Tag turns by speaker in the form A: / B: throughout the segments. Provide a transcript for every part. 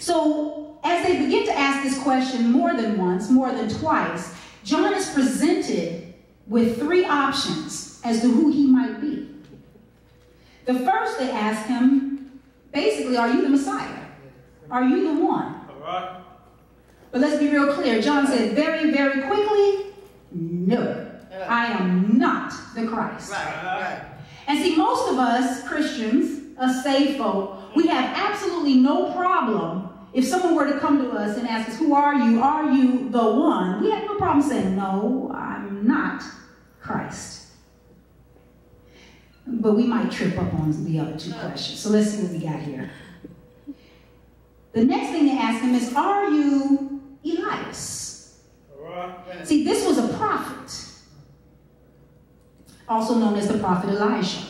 A: So as they begin to ask this question more than once, more than twice, John is presented with three options as to who he might be. The first, they ask him, basically, are you the Messiah? Are you the one?
B: All right.
A: But let's be real clear. John said very, very quickly, no, I am not the Christ.
C: Right.
A: And see, most of us Christians, us saved folk, we have absolutely no problem if someone were to come to us and ask us, who are you? Are you the one? We have no problem saying, no, I'm not Christ. But we might trip up on the other two questions. So let's see what we got here. The next thing they ask him is, are you Elias?
B: All right.
A: See, this was a prophet, also known as the prophet Elijah.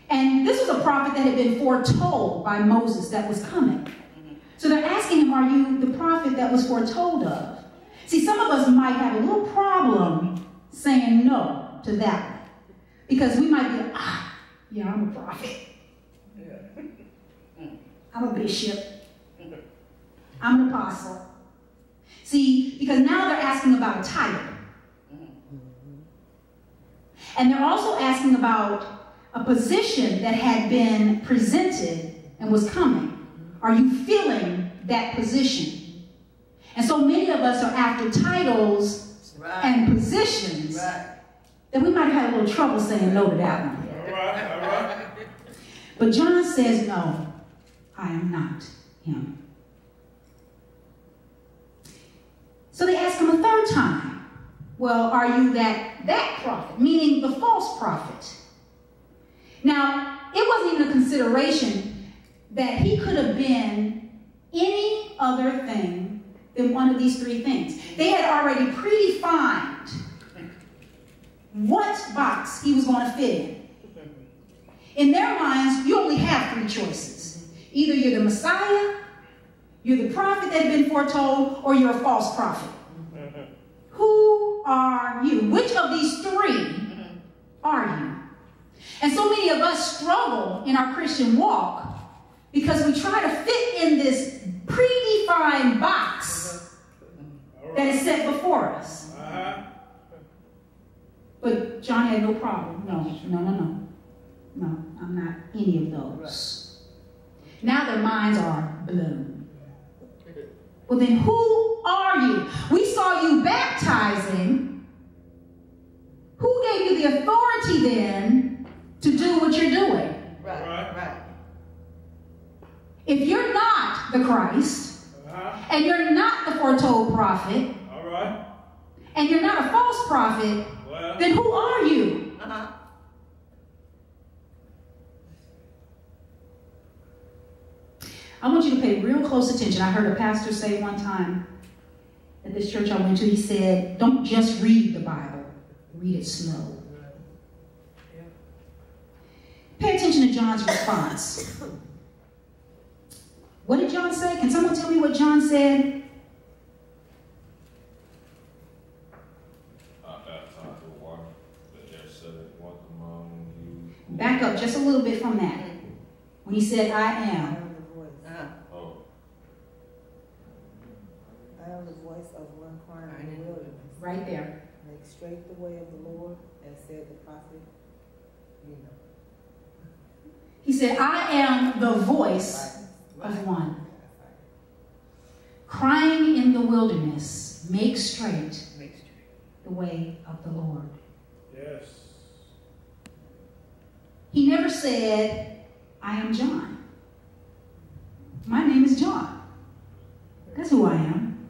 A: And this was a prophet that had been foretold by Moses that was coming. So they're asking him, are you the prophet that was foretold of? See, some of us might have a little problem saying no to that one. Because we might be, yeah, I'm a prophet. I'm a bishop. I'm an apostle. See, because now they're asking about a title. And they're also asking about a position that had been presented and was coming. Are you filling that position? And so many of us are after titles and positions that we might have had a little trouble saying no to that one.
B: All right.
A: But John says, no, I am not him. So they ask him a third time, well, are you that prophet, meaning the false prophet? Now, it wasn't even a consideration that he could have been any other thing than one of these three things. They had already predefined what box he was going to fit in. In their minds, you only have three choices. Either you're the Messiah, you're the prophet that had been foretold, or you're a false prophet. Who are you? Which of these three are you? And so many of us struggle in our Christian walk because we try to fit in this predefined box that is set before us. But John had no problem. No, I'm not any of those. Now their minds are blown. Well, then who are you? We saw you baptizing. Who gave you the authority then to do what you're doing?
C: Right.
A: If you're not the Christ, and you're not the foretold prophet, and you're not a false prophet, then who are you? I want you to pay real close attention. I heard a pastor say one time at this church I went to, he said, don't just read the Bible, read it slow. Pay attention to John's response. What did John say? Can someone tell me what John said?
B: I baptize with water, but there said one among you.
A: Back up just a little bit from that. When he said, I am.
D: I am the voice of one crying in the wilderness.
A: Right there.
D: Make straight the way of the Lord, as said the prophet.
A: He said, I am the voice of one crying in the wilderness, make straight the way of the Lord.
B: Yes.
A: He never said, I am John. My name is John. That's who I am.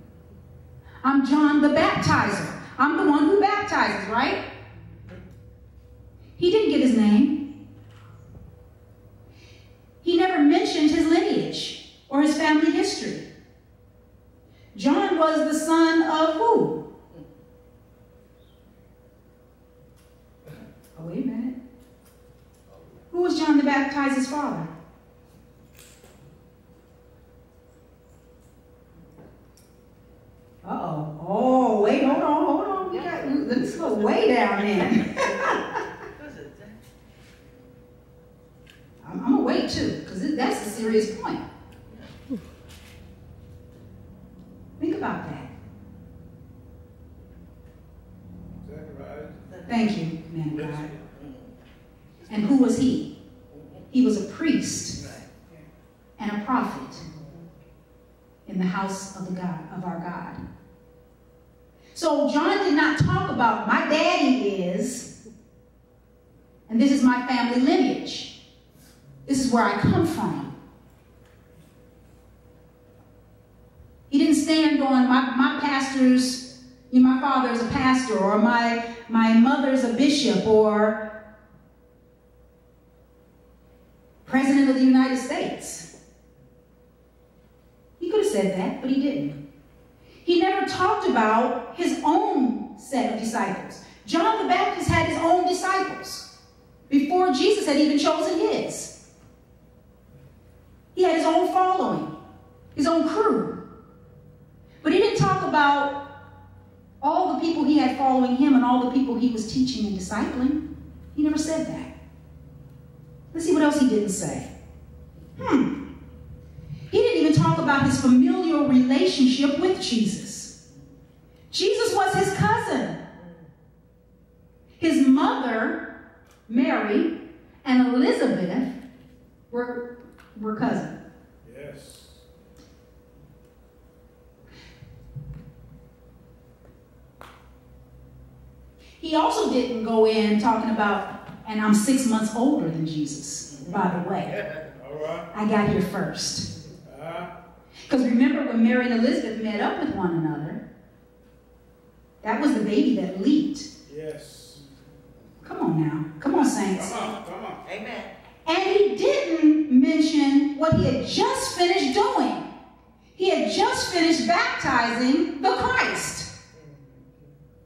A: I'm John the baptizer. I'm the one who baptizes, right? He didn't give his name. He never mentioned his lineage or his family history. John was the son of who? Oh, wait a minute. Who was John the Baptizer's father? Uh-oh. Oh, wait, hold on. Let's go way down there. I'm going to wait, too, because that's a serious point. And who was he? He was a priest and a prophet in the house of our God. So John did not talk about my daddy is, and this is my family lineage. This is where I come from. He didn't stand on my pastor's, my father is a pastor, or my mother's a bishop, or President of the United States. He could have said that, but he didn't. He never talked about his own set of disciples. John the Baptist had his own disciples before Jesus had even chosen his. He had his own following, his own crew. But he didn't talk about all the people he had following him and all the people he was teaching and discipling. He never said that. Let's see what else he didn't say. He didn't even talk about his familial relationship with Jesus. Jesus was his cousin. His mother, Mary, and Elizabeth were cousins.
B: Yes.
A: He also didn't go in talking about, and I'm 6 months older than Jesus, by the way.
B: All right.
A: I got here first. Because remember when Mary and Elizabeth met up with one another, that was the baby that leaped.
B: Yes.
A: Come on now. Come on, saints.
B: Come on.
C: Amen.
A: And he didn't mention what he had just finished doing. He had just finished baptizing the Christ.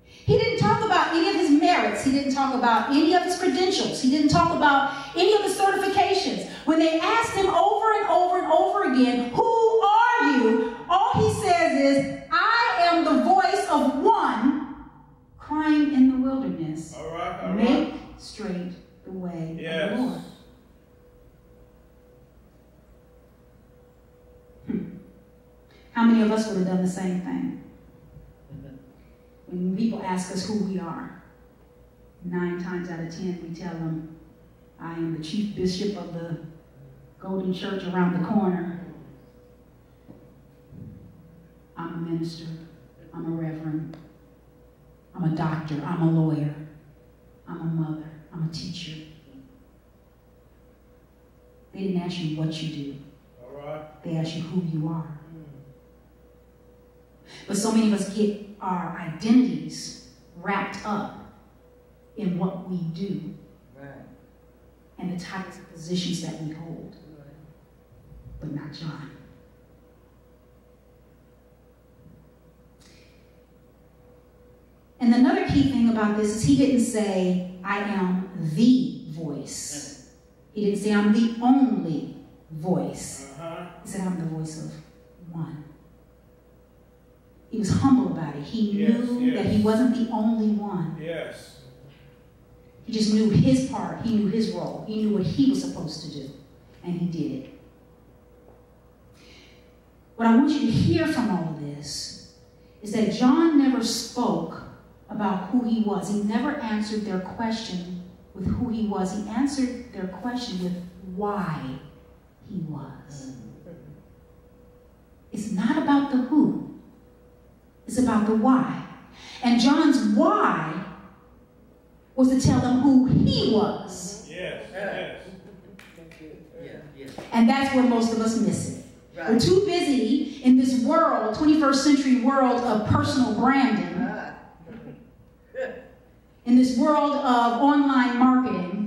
A: He didn't talk about any of his merits. He didn't talk about any of his credentials. He didn't talk about any of his certifications. When they asked him over and over and over again, who are you? All he says is, I am the voice of one crying in the wilderness.
B: All right.
A: Make straight the way of the Lord. How many of us would have done the same thing? When people ask us who we are, 9 times out of 10 we tell them, I am the chief bishop of the Golden Church around the corner. I'm a minister. I'm a reverend. I'm a doctor. I'm a lawyer. I'm a mother. I'm a teacher. They didn't ask you what you do.
B: All right.
A: They asked you who you are. But so many of us get our identities wrapped up in what we do.
C: Right.
A: And the types of positions that we hold.
C: Right.
A: But not John. And another key thing about this is he didn't say, I am the voice. He didn't say, I'm the only voice. He said, I'm the voice of one. He was humble about it. He knew that he wasn't the only one.
B: Yes.
A: He just knew his part. He knew his role. He knew what he was supposed to do. And he did it. What I want you to hear from all of this is that John never spoke about who he was. He never answered their question with who he was. He answered their question with why he was. It's not about the who. It's about the why. And John's why was to tell them who he was.
B: Yes.
C: Yes.
A: And that's where most of us miss it.
C: Right.
A: We're too busy in this world, 21st century world of personal branding, in this world of online marketing,